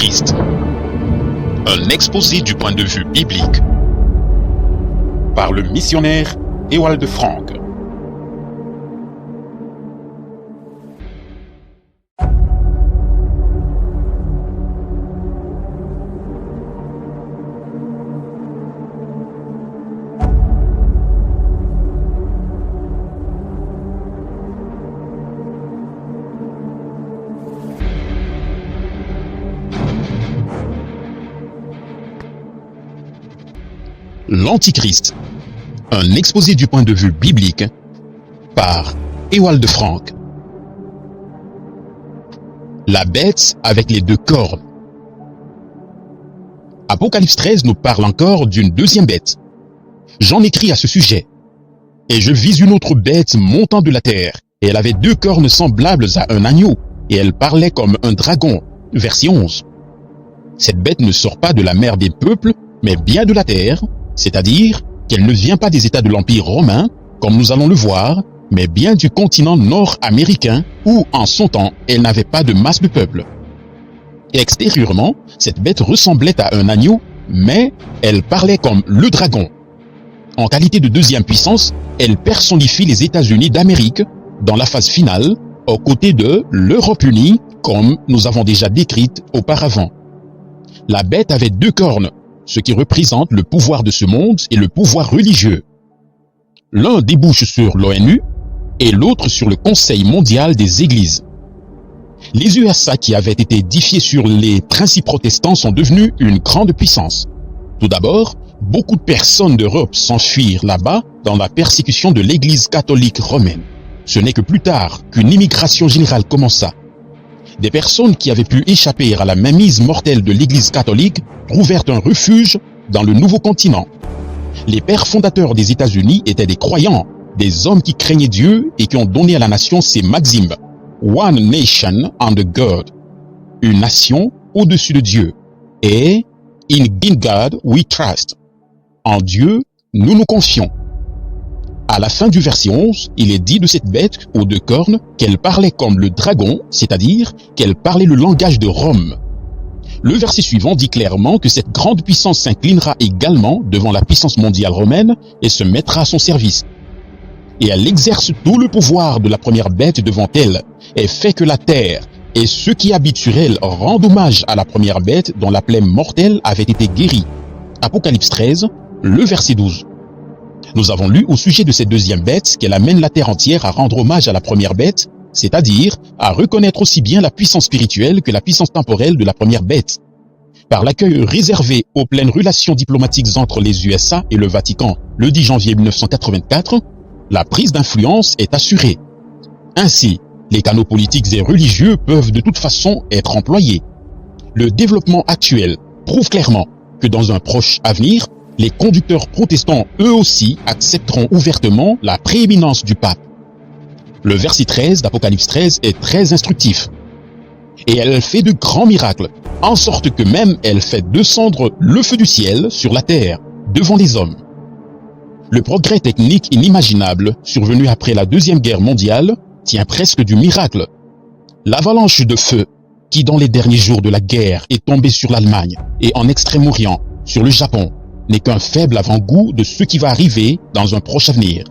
L'Antichrist. Un exposé du point de vue biblique. Par le missionnaire Ewald Frank. L'Antichrist. Un exposé du point de vue biblique par Ewald Frank. La bête avec les deux cornes. Apocalypse 13 nous parle encore d'une deuxième bête. J'en écris à ce sujet. Et je vis une autre bête montant de la terre, et elle avait deux cornes semblables à un agneau, et elle parlait comme un dragon. Verset 11. Cette bête ne sort pas de la mer des peuples, mais bien de la terre, c'est-à-dire qu'elle ne vient pas des États de l'Empire romain, comme nous allons le voir, mais bien du continent nord-américain, où, en son temps, elle n'avait pas de masse de peuple. Extérieurement, cette bête ressemblait à un agneau, mais elle parlait comme le dragon. En qualité de deuxième puissance, elle personnifie les États-Unis d'Amérique dans la phase finale, aux côtés de l'Europe unie, comme nous avons déjà décrite auparavant. La bête avait deux cornes, ce qui représente le pouvoir de ce monde et le pouvoir religieux. L'un débouche sur l'ONU et l'autre sur le Conseil mondial des églises. Les USA qui avaient été édifiés sur les principes protestants sont devenus une grande puissance. Tout d'abord, beaucoup de personnes d'Europe s'enfuirent là-bas dans la persécution de l'Église catholique romaine. Ce n'est que plus tard qu'une immigration générale commença. Des personnes qui avaient pu échapper à la mainmise mortelle de l'Église catholique trouvèrent un refuge dans le nouveau continent. Les pères fondateurs des États-Unis étaient des croyants, des hommes qui craignaient Dieu et qui ont donné à la nation ces maximes. One nation under God. Une nation au-dessus de Dieu. Et in God we trust. En Dieu, nous nous confions. À la fin du verset 11, il est dit de cette bête aux deux cornes qu'elle parlait comme le dragon, c'est-à-dire qu'elle parlait le langage de Rome. Le verset suivant dit clairement que cette grande puissance s'inclinera également devant la puissance mondiale romaine et se mettra à son service. Et elle exerce tout le pouvoir de la première bête devant elle et fait que la terre et ceux qui habitent sur elle rendent hommage à la première bête dont la plaie mortelle avait été guérie. Apocalypse 13, le verset 12. Nous avons lu au sujet de cette deuxième bête qu'elle amène la terre entière à rendre hommage à la première bête, c'est-à-dire à reconnaître aussi bien la puissance spirituelle que la puissance temporelle de la première bête. Par l'accueil réservé aux pleines relations diplomatiques entre les USA et le Vatican le 10 janvier 1984, la prise d'influence est assurée. Ainsi, les canaux politiques et religieux peuvent de toute façon être employés. Le développement actuel prouve clairement que dans un proche avenir, les conducteurs protestants, eux aussi, accepteront ouvertement la prééminence du pape. Le verset 13 d'Apocalypse 13 est très instructif. Et elle fait de grands miracles, en sorte que même elle fait descendre le feu du ciel sur la terre, devant les hommes. Le progrès technique inimaginable, survenu après la Deuxième Guerre mondiale, tient presque du miracle. L'avalanche de feu, qui dans les derniers jours de la guerre est tombée sur l'Allemagne et en Extrême-Orient, sur le Japon, n'est qu'un faible avant-goût de ce qui va arriver dans un proche avenir.